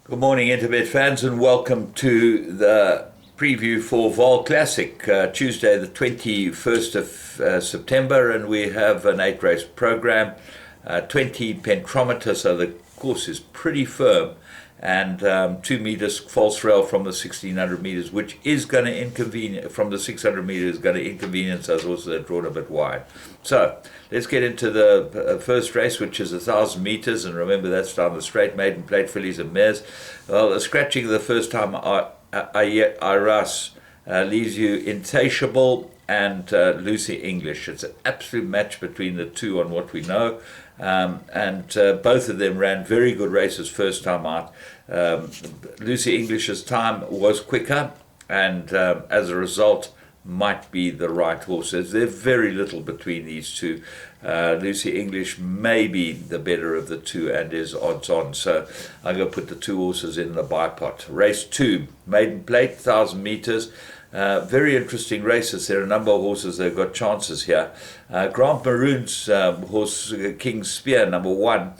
Good morning, Interbet fans, and welcome to the preview for Vaal Classic, Tuesday, the 21st of September, and we have an 8-race program, 20 pentrometer, so the course is pretty firm, and 2 meters false rail from the 1600 meters, which is going to inconvenience, from the 600 meters, is going to inconvenience us also. They're drawn a bit wide. So let's get into the first race, which is 1,000 meters, and remember that's down the straight, maiden plate, fillies and mares. Well, the scratching the first time Iras leaves you Insatiable and Lucy English. It's an absolute match between the two on what we know. And both of them ran very good races first time out. Lucy English's time was quicker, and as a result, might be the right horses. There's very little between these two. Lucy English may be the better of the two and is odds on. So I'm going to put the two horses in the bipot. Race 2, maiden plate, 1,000 meters. Very interesting races. There are a number of horses that have got chances here. Grant Maroon's horse, King's Spear, number 1.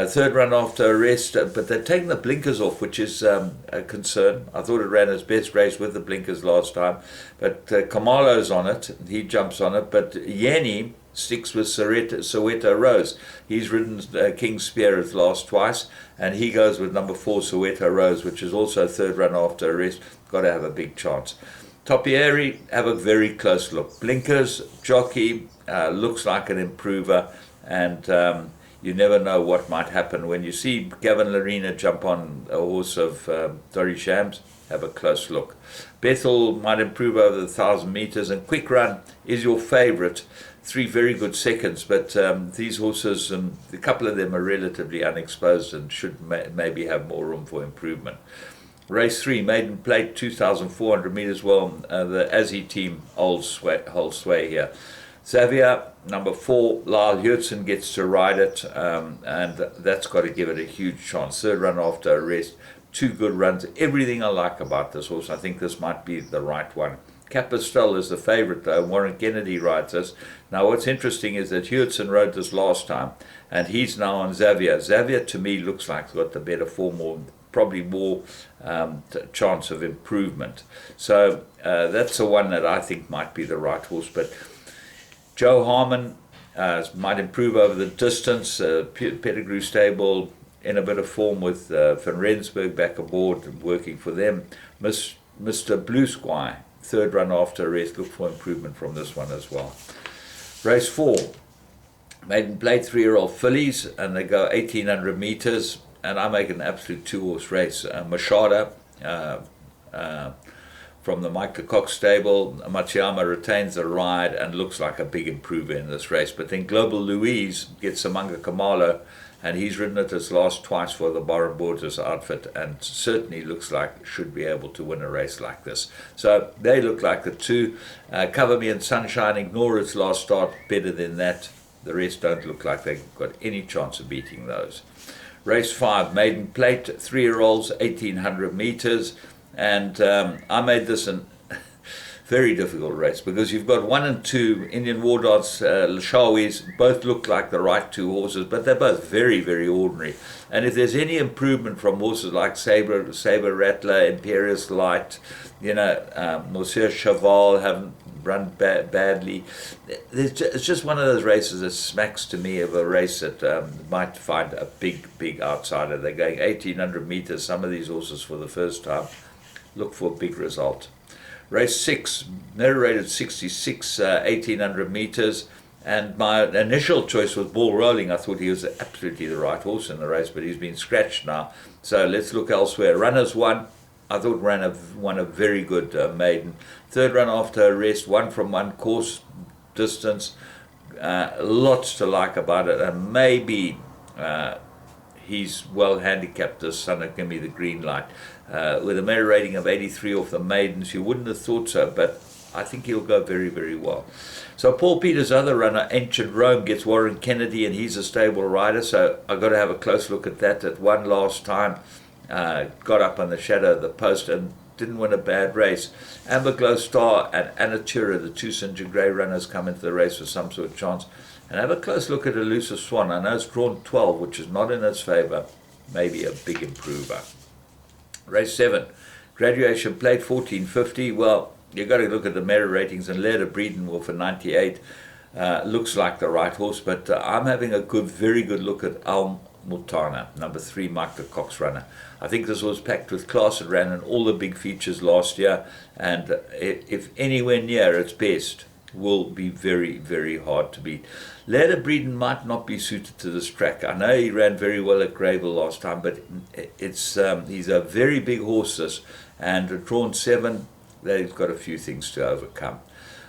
Third run after arrest, but they're taking the blinkers off, which is a concern. I thought it ran its best race with the blinkers last time, but Kamalo's on it. He jumps on it, but Yanni sticks with Soweto Rose. He's ridden King's Spear his last twice, and he goes with number 4, Soweto Rose, which is also third run after arrest. Got to have a big chance. Topiary, have a very close look. Blinkers, jockey, looks like an improver, and you never know what might happen. When you see Gavin Larina jump on a horse of Dory Shams, have a close look. Bethel might improve over the 1,000 meters, and Quick Run is your favorite. 3 very good seconds, but these horses, a couple of them are relatively unexposed and should maybe have more room for improvement. Race 3, maiden plate, 2,400 meters. Well, the Aussie team holds sway here. Xavier, number 4, Lyle Hurtson gets to ride it, and that's got to give it a huge chance. Third run after arrest, 2 good runs. Everything I like about this horse. I think this might be the right one. Capistel is the favorite, though. Warren Kennedy rides this. Now, what's interesting is that Hurtson rode this last time, and he's now on Xavier. Xavier, to me, looks like he's got the better form, or probably more chance of improvement. So that's the one that I think might be the right horse. But Joe Harmon might improve over the distance. Pettigrew Stable in a bit of form with Van Rensburg back aboard and working for them. Mr. Blue Squire, third run after arrest. Look for improvement from this one as well. Race 4, maiden plate, 3-year-old fillies, and they go 1,800 meters. And I make an absolute 2-horse race. Machada from the Micah Cox stable. Machiyama retains the ride and looks like a big improver in this race. But then Global Louise gets Samanga Kamalo, and he's ridden it his last twice for the Baron Borders outfit, and certainly looks like should be able to win a race like this. So they look like the two. Cover Me in Sunshine, ignore its last start, better than that. The rest don't look like they've got any chance of beating those. Race 5, maiden plate, 3-year-olds, 1,800 meters. And I made this a very difficult race because you've got 1 and 2, Indian War Dots, Lashawis, both look like the right 2 horses, but they're both very, very ordinary. And if there's any improvement from horses like Saber Rattler, Imperious Light, Monsieur Cheval haven't run badly. It's just one of those races that smacks to me of a race that might find a big outsider. They're going 1,800 meters, some of these horses for the first time. Look for a big result. Race 6, narrated 66, 1,800 meters, and my initial choice was Ball Rolling. I thought he was absolutely the right horse in the race, but he's been scratched now. So let's look elsewhere. Runners 1, I thought won a very good maiden. Third run after arrest, 1 from 1 course distance. Lots to like about it, and maybe he's well handicapped, this son of Give Me the Green Light. With a merit rating of 83 off the maidens, you wouldn't have thought so, but I think he'll go very, very well. So Paul Peters' other runner, Ancient Rome, gets Warren Kennedy, and he's a stable rider, so I've got to have a close look at that. At one last time, got up on the shadow of the post and didn't win a bad race. Amberglow Star and Anatura, the 2 St. John Grey runners, come into the race with some sort of chance. And have a close look at Elusive Swan. I know it's drawn 12, which is not in its favour. Maybe a big improver. Race 7, Graduation Plate 1450. Well, you've got to look at the merit ratings, and Leda Breedenwolf for 98 looks like the right horse, but I'm having a very good look at Al Multana, number 3, Mike the Cox runner. I think this was packed with class. It ran in all the big features last year, and if anywhere near its best, will be very hard to beat. Leda Breeden might not be suited to this track. I know he ran very well at Greyville last time, but he's a very big horse, this, and drawn 7, they've got a few things to overcome.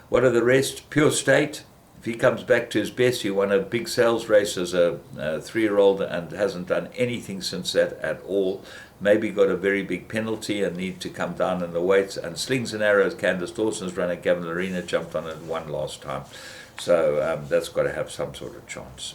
What are the rest? Pure State. If he comes back to his best, he won a big sales race as a 3-year-old and hasn't done anything since that at all. Maybe got a very big penalty and need to come down in the weights. And Slings and Arrows, Candace Dawson's runner, Gavin Lorena jumped on it and won last time. So that's got to have some sort of chance.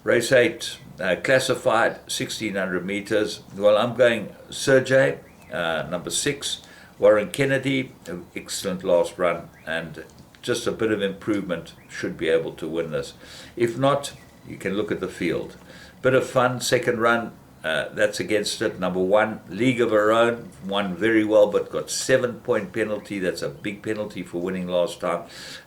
Race 8, classified 1600 meters. Well, I'm going Sergey, number 6. Warren Kennedy, excellent last run, and just a bit of improvement should be able to win this. If not, you can look at the field. Bit of fun, second run, that's against it. Number 1, League of Her Own, won very well but got 7-point penalty. That's a big penalty for winning last time.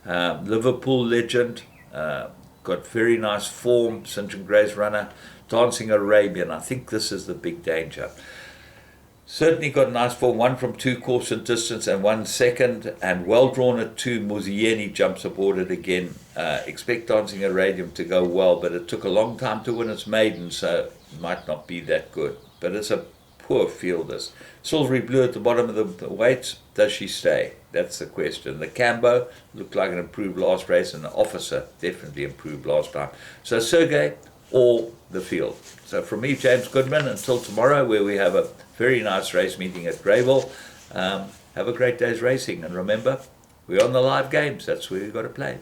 Liverpool Legend, got very nice form, St. John Gray's runner. Dancing Arabian, I think this is the big danger. Certainly got nice form, 1 from 2 course and distance and 1 second, and well drawn at 2. Muzieni jumps aboard it again. Expect Dancing Arabian to go well, but it took a long time to win its maiden, so it might not be that good. But it's a poor field, this. Silvery Blue at the bottom of the weights. Does she stay? That's the question. The Cambo looked like an improved last race, and the Officer definitely improved last time. So Sergey or the field. So from me, James Goodman, until tomorrow, where we have a very nice race meeting at Greyville. Have a great day's racing, and remember, we're on the live games. That's where we've got to play.